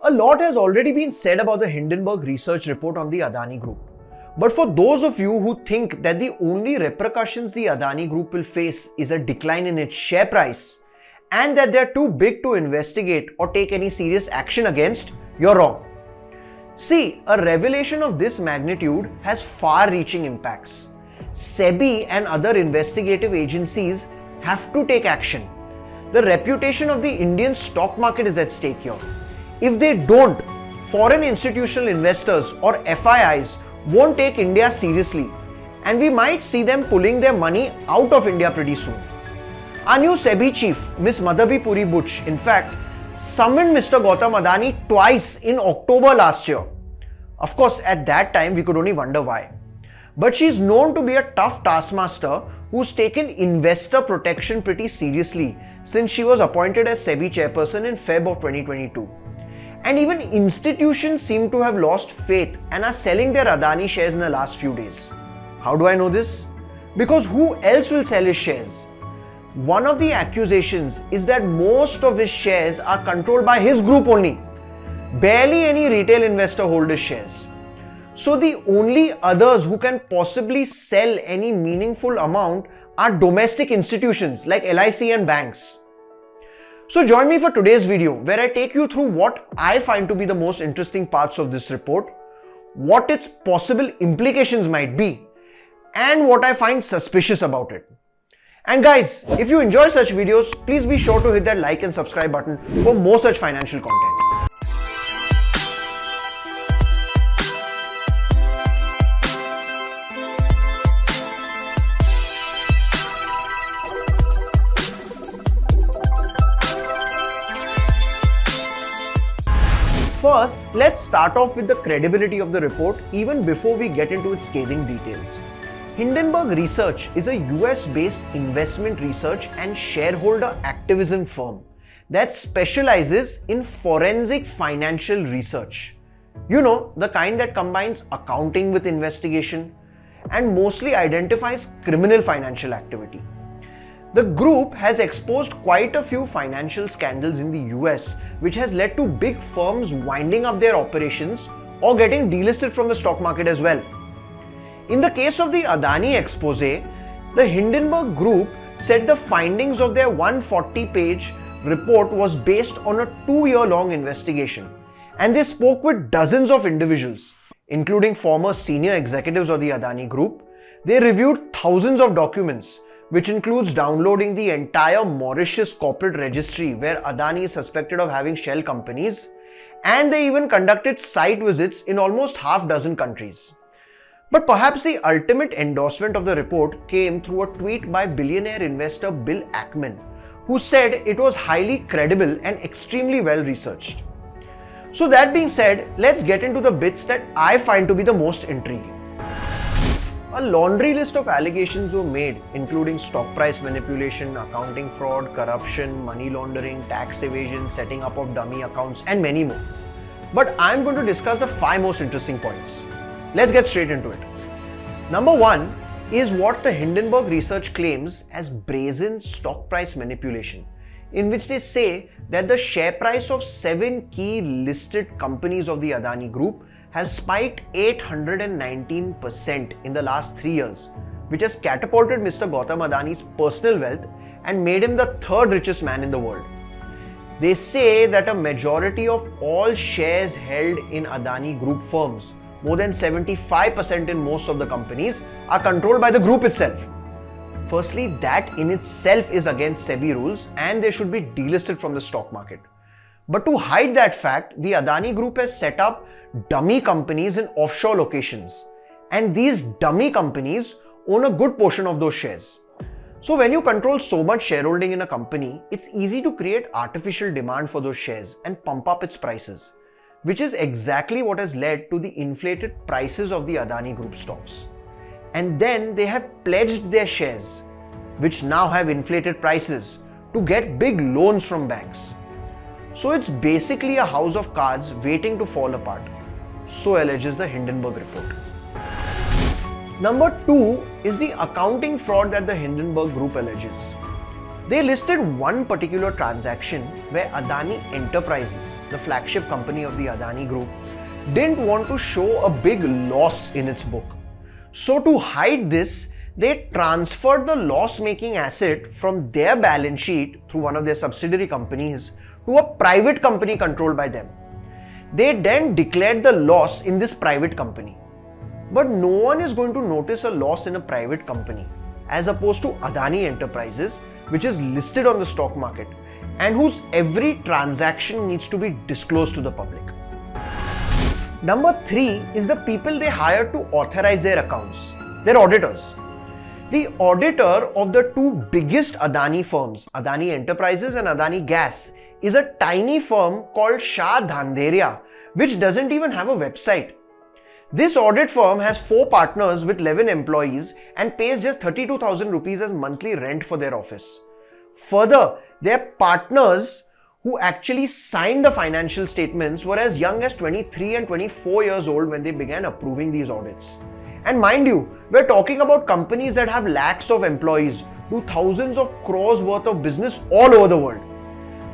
A lot has already been said about the Hindenburg research report on the Adani Group. But for those of you who think that the only repercussions the Adani Group will face is a decline in its share price and that they're too big to investigate or take any serious action against, you're wrong. See, a revelation of this magnitude has far-reaching impacts. SEBI and other investigative agencies have to take action. The reputation of the Indian stock market is at stake here. If they don't, foreign institutional investors or FIIs won't take India seriously, and we might see them pulling their money out of India pretty soon. Our new SEBI chief, Ms. Madhabi Puri Butch, in fact, summoned Mr. Gautam Adani twice in October last year. Of course, at that time, we could only wonder why. But she's known to be a tough taskmaster who's taken investor protection pretty seriously since she was appointed as SEBI chairperson in Feb of 2022. And even institutions seem to have lost faith and are selling their Adani shares in the last few days. How do I know this? Because who else will sell his shares? One of the accusations is that most of his shares are controlled by his group only. Barely any retail investor hold his shares. So the only others who can possibly sell any meaningful amount are domestic institutions like LIC and banks. So join me for today's video where I take you through what I find to be the most interesting parts of this report, what its possible implications might be, and what I find suspicious about it. And guys, if you enjoy such videos, please be sure to hit that like and subscribe button for more such financial content. First, let's start off with the credibility of the report even before we get into its scathing details. Hindenburg Research is a US-based investment research and shareholder activism firm that specializes in forensic financial research. You know, the kind that combines accounting with investigation and mostly identifies criminal financial activity. The group has exposed quite a few financial scandals in the US, which has led to big firms winding up their operations or getting delisted from the stock market as well. In the case of the Adani expose, the Hindenburg Group said the findings of their 140-page report was based on a 2-year-long investigation, and they spoke with dozens of individuals, including former senior executives of the Adani Group. They reviewed thousands of documents, which includes downloading the entire Mauritius corporate registry where Adani is suspected of having shell companies, and they even conducted site visits in almost half dozen countries. But perhaps the ultimate endorsement of the report came through a tweet by billionaire investor Bill Ackman, who said it was highly credible and extremely well researched. So that being said, let's get into the bits that I find to be the most intriguing. A laundry list of allegations were made, including stock price manipulation, accounting fraud, corruption, money laundering, tax evasion, setting up of dummy accounts, and many more. But I'm going to discuss the 5 most interesting points. Let's get straight into it. Number 1 is what the Hindenburg research claims as brazen stock price manipulation, in which they say that the share price of 7 key listed companies of the Adani Group has spiked 819% in the last 3 years, which has catapulted Mr. Gautam Adani's personal wealth and made him the 3rd richest man in the world. They say that a majority of all shares held in Adani Group firms, more than 75% in most of the companies, are controlled by the group itself. Firstly, that in itself is against SEBI rules and they should be delisted from the stock market. But to hide that fact, the Adani Group has set up dummy companies in offshore locations, and these dummy companies own a good portion of those shares. So when you control so much shareholding in a company, it's easy to create artificial demand for those shares and pump up its prices, which is exactly what has led to the inflated prices of the Adani Group stocks. And then they have pledged their shares, which now have inflated prices, to get big loans from banks. So it's basically a house of cards waiting to fall apart. So alleges the Hindenburg report. Number 2 is the accounting fraud that the Hindenburg Group alleges. They listed one particular transaction where Adani Enterprises, the flagship company of the Adani Group, didn't want to show a big loss in its book. So to hide this, they transferred the loss-making asset from their balance sheet through one of their subsidiary companies to a private company controlled by them. They then declared the loss in this private company. But no one is going to notice a loss in a private company as opposed to Adani Enterprises, which is listed on the stock market and whose every transaction needs to be disclosed to the public. Number 3 is the people they hire to authorize their accounts, their auditors. The auditor of the two biggest Adani firms, Adani Enterprises and Adani Gas, is a tiny firm called Shah Dhanderia, which doesn't even have a website. This audit firm has 4 partners with 11 employees and pays just 32,000 rupees as monthly rent for their office. Further, their partners who actually signed the financial statements were as young as 23 and 24 years old when they began approving these audits. And mind you, we're talking about companies that have lakhs of employees, do thousands of crores worth of business all over the world.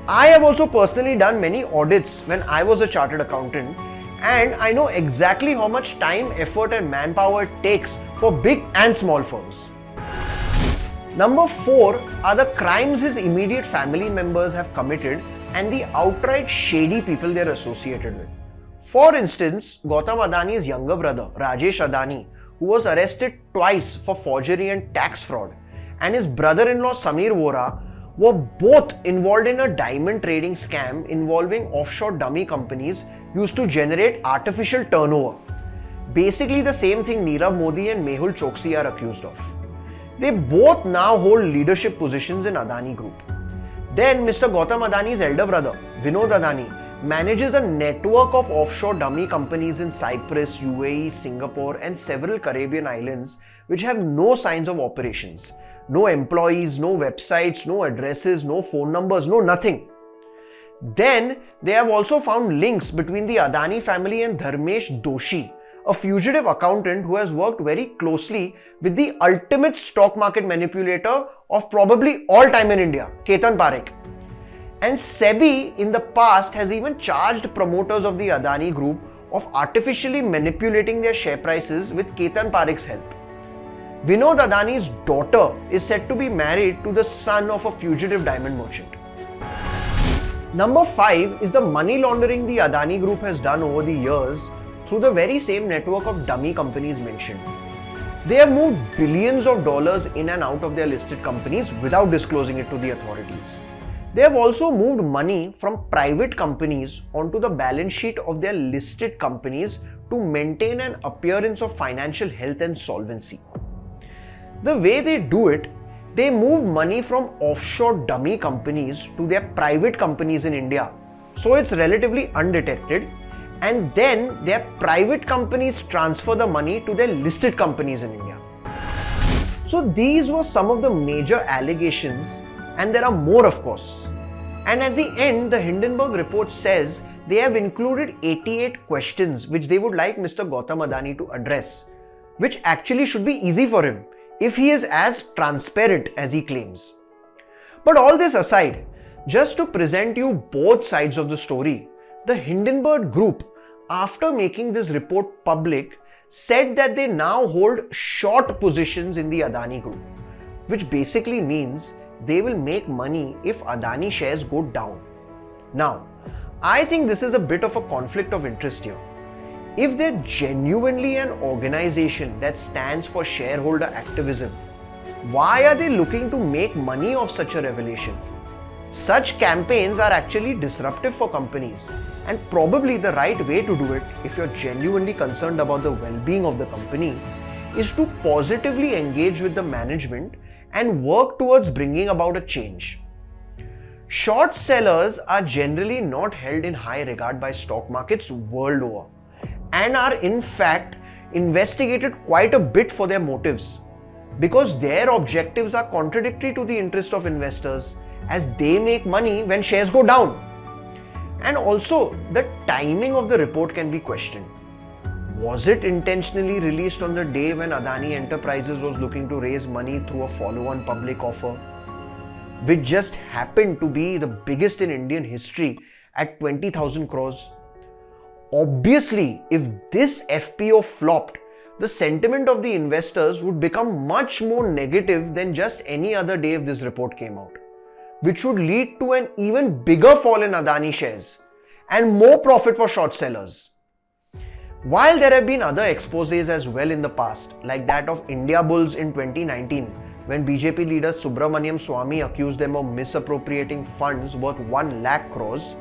I have also personally done many audits when I was a chartered accountant, and I know exactly how much time, effort and manpower it takes for big and small firms. Number 4 are the crimes his immediate family members have committed and the outright shady people they're associated with. For instance, Gautam Adani's younger brother, Rajesh Adani, who was arrested twice for forgery and tax fraud, and his brother-in-law Samir Vora were both involved in a diamond trading scam involving offshore dummy companies used to generate artificial turnover. Basically the same thing Nirav Modi and Mehul Choksi are accused of. They both now hold leadership positions in Adani Group. Then Mr. Gautam Adani's elder brother, Vinod Adani, manages a network of offshore dummy companies in Cyprus, UAE, Singapore and several Caribbean islands which have no signs of operations. No employees, no websites, no addresses, no phone numbers, no nothing. Then they have also found links between the Adani family and Dharmesh Doshi, a fugitive accountant who has worked very closely with the ultimate stock market manipulator of probably all time in India, Ketan Parekh. And SEBI in the past has even charged promoters of the Adani Group of artificially manipulating their share prices with Ketan Parekh's help. Vinod Adani's daughter is said to be married to the son of a fugitive diamond merchant. Number 5 is the money laundering the Adani Group has done over the years through the very same network of dummy companies mentioned. They have moved billions of dollars in and out of their listed companies without disclosing it to the authorities. They have also moved money from private companies onto the balance sheet of their listed companies to maintain an appearance of financial health and solvency. The way they do it, they move money from offshore dummy companies to their private companies in India, so it's relatively undetected, and then their private companies transfer the money to their listed companies in India. So these were some of the major allegations, and there are more of course. And at the end, the Hindenburg report says they have included 88 questions which they would like Mr. Gautam Adani to address, which actually should be easy for him if he is as transparent as he claims. But all this aside, just to present you both sides of the story, the Hindenburg Group, after making this report public, said that they now hold short positions in the Adani Group, which basically means they will make money if Adani shares go down. Now, I think this is a bit of a conflict of interest here. If they're genuinely an organization that stands for shareholder activism, why are they looking to make money off such a revelation? Such campaigns are actually disruptive for companies, and probably the right way to do it, if you're genuinely concerned about the well-being of the company, is to positively engage with the management and work towards bringing about a change. Short sellers are generally not held in high regard by stock markets world over, and are in fact investigated quite a bit for their motives, because their objectives are contradictory to the interest of investors, as they make money when shares go down. And also, the timing of the report can be questioned. Was it intentionally released on the day when Adani Enterprises was looking to raise money through a follow-on public offer? which just happened to be the biggest in Indian history at 20,000 crores. Obviously, if this FPO flopped, the sentiment of the investors would become much more negative than just any other day if this report came out, which would lead to an even bigger fall in Adani shares and more profit for short sellers. While there have been other exposés as well in the past, like that of India Bulls in 2019, when BJP leader Subramaniam Swamy accused them of misappropriating funds worth 1 lakh crores,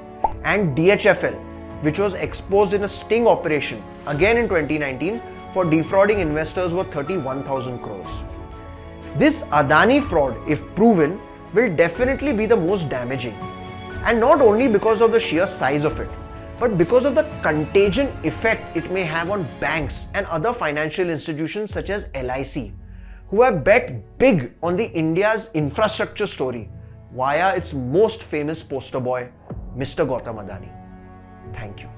and DHFL, which was exposed in a sting operation again in 2019 for defrauding investors worth 31,000 crores. This Adani fraud, if proven, will definitely be the most damaging, and not only because of the sheer size of it, but because of the contagion effect it may have on banks and other financial institutions such as LIC, who have bet big on the India's infrastructure story via its most famous poster boy, Mr. Gautam Adani. Thank you.